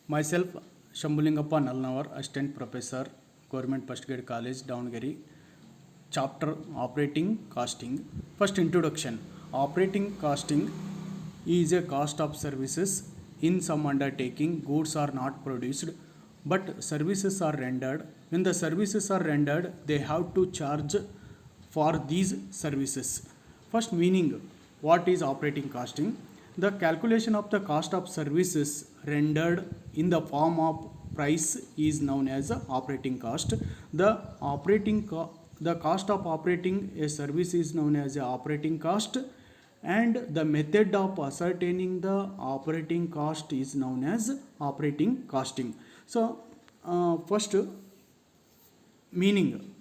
Myself, Shambulingappa Nalnavar, Assistant Professor, Government First Grade College, Davangere. Chapter Operating Costing. First introduction. Operating costing is a cost of services. In some undertaking, goods are not produced, but services are rendered. When the services are rendered, they have to charge for these services. First meaning, what is operating costing? The calculation of the cost of services rendered in the form of price is known as operating cost. The cost of operating a service is known as operating cost, and the method of ascertaining the operating cost is known as operating costing. So, first meaning.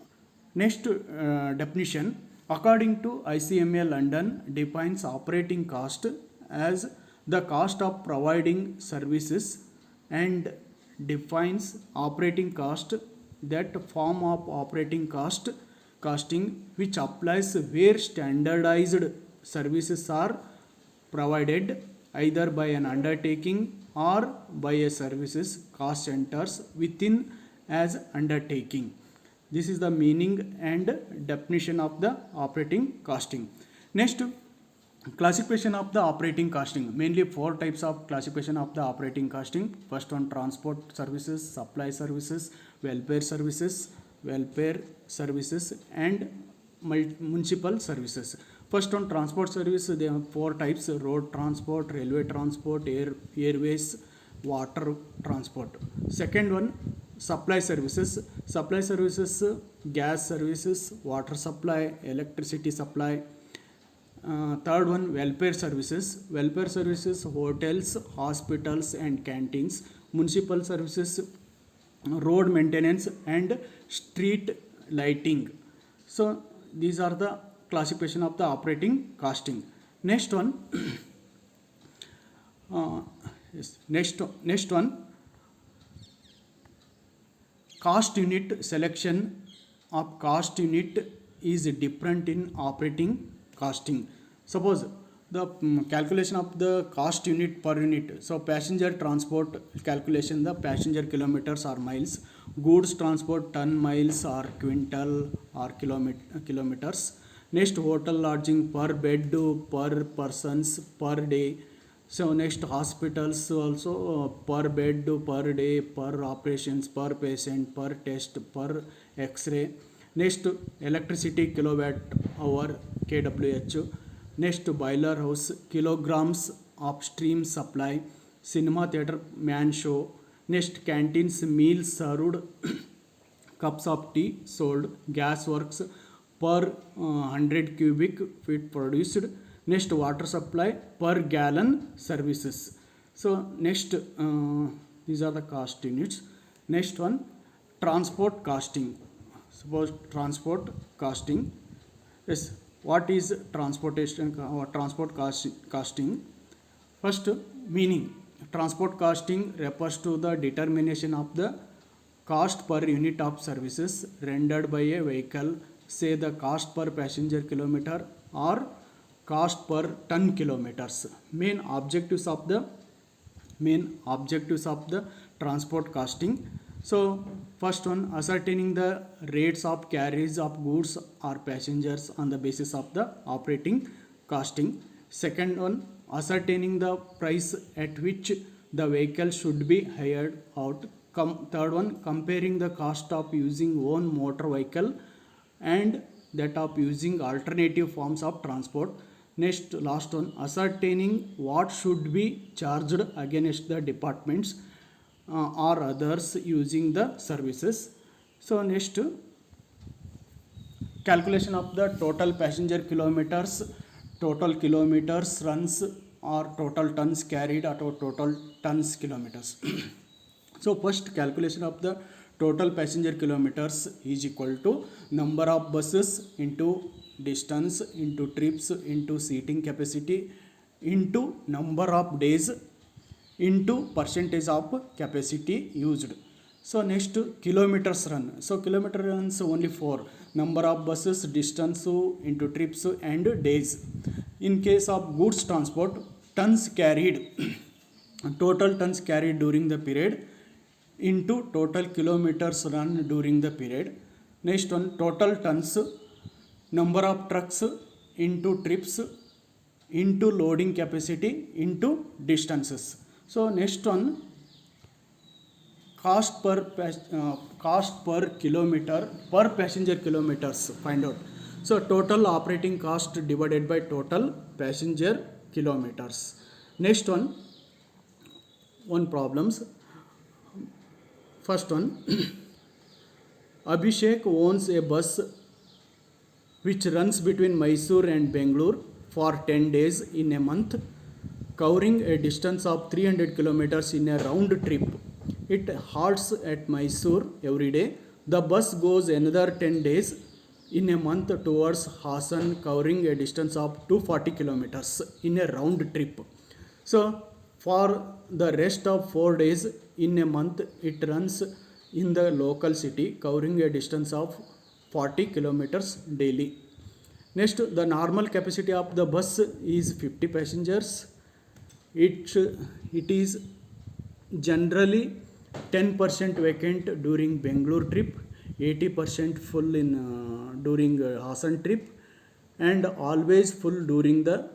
Next definition, according to ICMA London, defines operating cost as the cost of providing services and defines operating cost that form of operating costing which applies where standardized services are provided either by an undertaking or by a services cost centers within as undertaking. This is the meaning and definition of the operating costing. Next, classification of the operating costing. Mainly four types of classification of the operating costing. First one, transport services, supply services, welfare services, and municipal services. First one, transport service. There are four types: road transport, railway transport, airways, water transport. Second one, supply services. Supply services, gas services, water supply, electricity supply. Third one, welfare services. Welfare services, hotels, hospitals and canteens. Municipal services, road maintenance and street lighting. So these are the classification of the operating costing. Next one, next one, cost unit selection of cost unit is different in operating costing. Suppose the calculation of the cost unit per unit. So passenger transport calculation, the passenger kilometers or miles. Goods transport ton miles or quintal or kilometers. Next, hotel lodging per bed per persons per day. So next, hospitals also per bed per day, per operations, per patient, per test, per x-ray. Next, electricity kilowatt hour kWh. Next, boiler house, kilograms of stream supply. Cinema theater man show. Next, canteens, meals served, cups of tea sold. Gas works per 100 cubic feet produced. Next, water supply per gallon services. So next, these are the cost units. Next one, transport costing. Suppose transport costing. Yes, what is transportation or transport costing? First meaning, transport costing refers to the determination of the cost per unit of services rendered by a vehicle, say the cost per passenger kilometer or cost per ton kilometers. Main objectives of the transport costing. So first one, ascertaining the rates of carriage of goods or passengers on the basis of the operating costing. Second one, ascertaining the price at which the vehicle should be hired out. Third one, comparing the cost of using own motor vehicle and that of using alternative forms of transport. Next, last one, ascertaining what should be charged against the departments or others using the services. So next, calculation of the total passenger kilometers, total kilometers runs or total tons carried or total tons kilometers. So first, calculation of the total passenger kilometers is equal to number of buses into distance into trips into seating capacity into number of days into percentage of capacity used. So next, kilometers run. So kilometer runs only 4. Number of buses, distance into trips and days. In case of goods transport, tons carried total tons carried during the period into total kilometers run during the period. Next one, total tons, number of trucks into trips into loading capacity into distances. So next one, cost per kilometer per passenger kilometers find out. So total operating cost divided by total passenger kilometers. Next one problems. First one, Abhishek owns a bus which runs between Mysore and Bangalore for 10 days in a month, covering a distance of 300 kilometers in a round trip. It halts at Mysore every day. The bus goes another 10 days in a month towards Hassan, covering a distance of 240 kilometers in a round trip. So for the rest of 4 days in a month, it runs in the local city, covering a distance of 40 kilometers daily. Next, the normal capacity of the bus is 50 passengers. It is generally 10% vacant during Bangalore trip, 80% full in during Hassan trip, and always full during the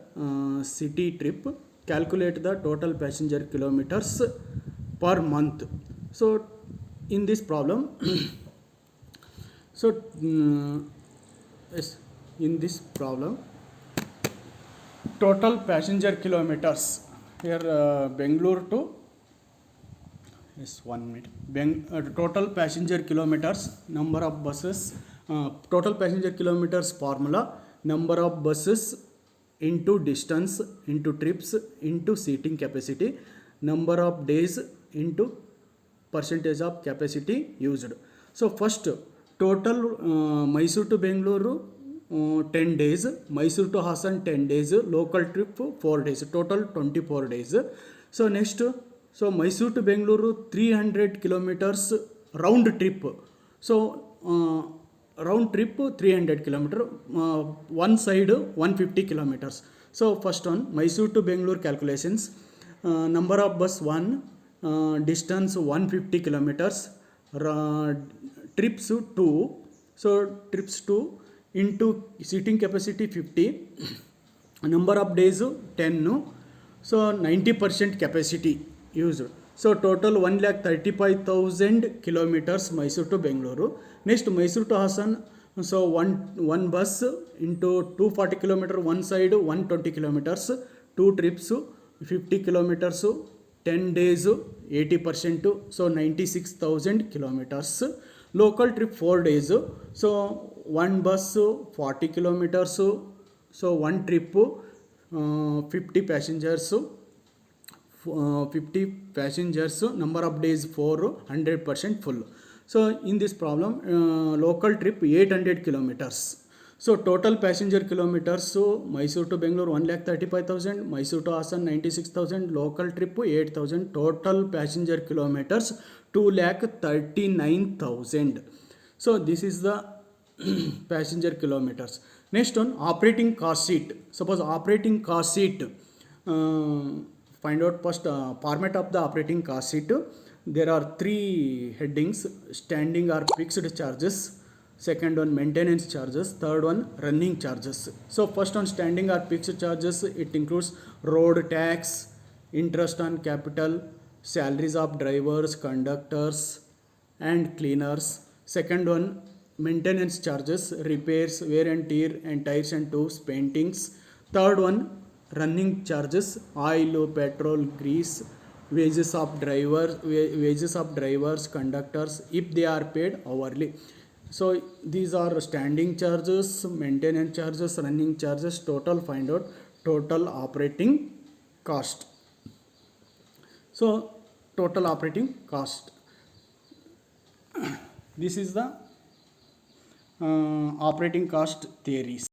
city trip. Calculate the total passenger kilometers per month. So in this problem, so yes, in this problem, total passenger kilometers here Bangalore to yes 1 minute. Total passenger kilometers, number of buses, total passenger kilometers formula, number of buses into distance into trips into seating capacity, number of days into percentage of capacity used. So first, total Mysore to Bangalore 10 days, Mysore to Hassan 10 days, local trip 4 days, total 24 days. So next, so Mysore to Bangalore 300 kilometers round trip. So round trip 300 kilometer, one side 150 kilometers. So first one, Mysore to Bangalore calculations, number of bus 1, distance 150 kilometers, trips 2, so trips 2 into seating capacity 50, number of days 10, so 90% capacity used. So total 1,35,000 kilometers Mysore to Bangalore. Next, Mysore to Hassan, so one bus into 240 kilometer one side 120 kilometers, 2 trips 50 kilometers, 10 days 80%, so 96,000 kilometers. Local trip 4 days, so one bus 40 kilometers, so one trip 50 passengers, 50 passengers, number of days 400% full. So in this problem, local trip 800 kilometers. So total passenger kilometers, so Mysore to Bangalore 1,35,000, Mysore to Hassan 96,000, local trip 8,000, total passenger kilometers 2,39,000. So this is the passenger kilometers. Next one, operating cost sheet. Suppose operating cost sheet, find out first format of the operating cost sheet. There are 3 headings: standing or fixed charges, second one maintenance charges, third one running charges. So first on standing or fixed charges, it includes road tax, interest on capital, salaries of drivers, conductors and cleaners. Second one, maintenance charges, repairs, wear and tear and tires and tubes, paintings. Third one, running charges, oil, petrol, grease, wages of drivers, conductors, if they are paid hourly. So these are standing charges, maintenance charges, running charges, total. Find out total operating cost. So total operating cost. This is the operating cost theories.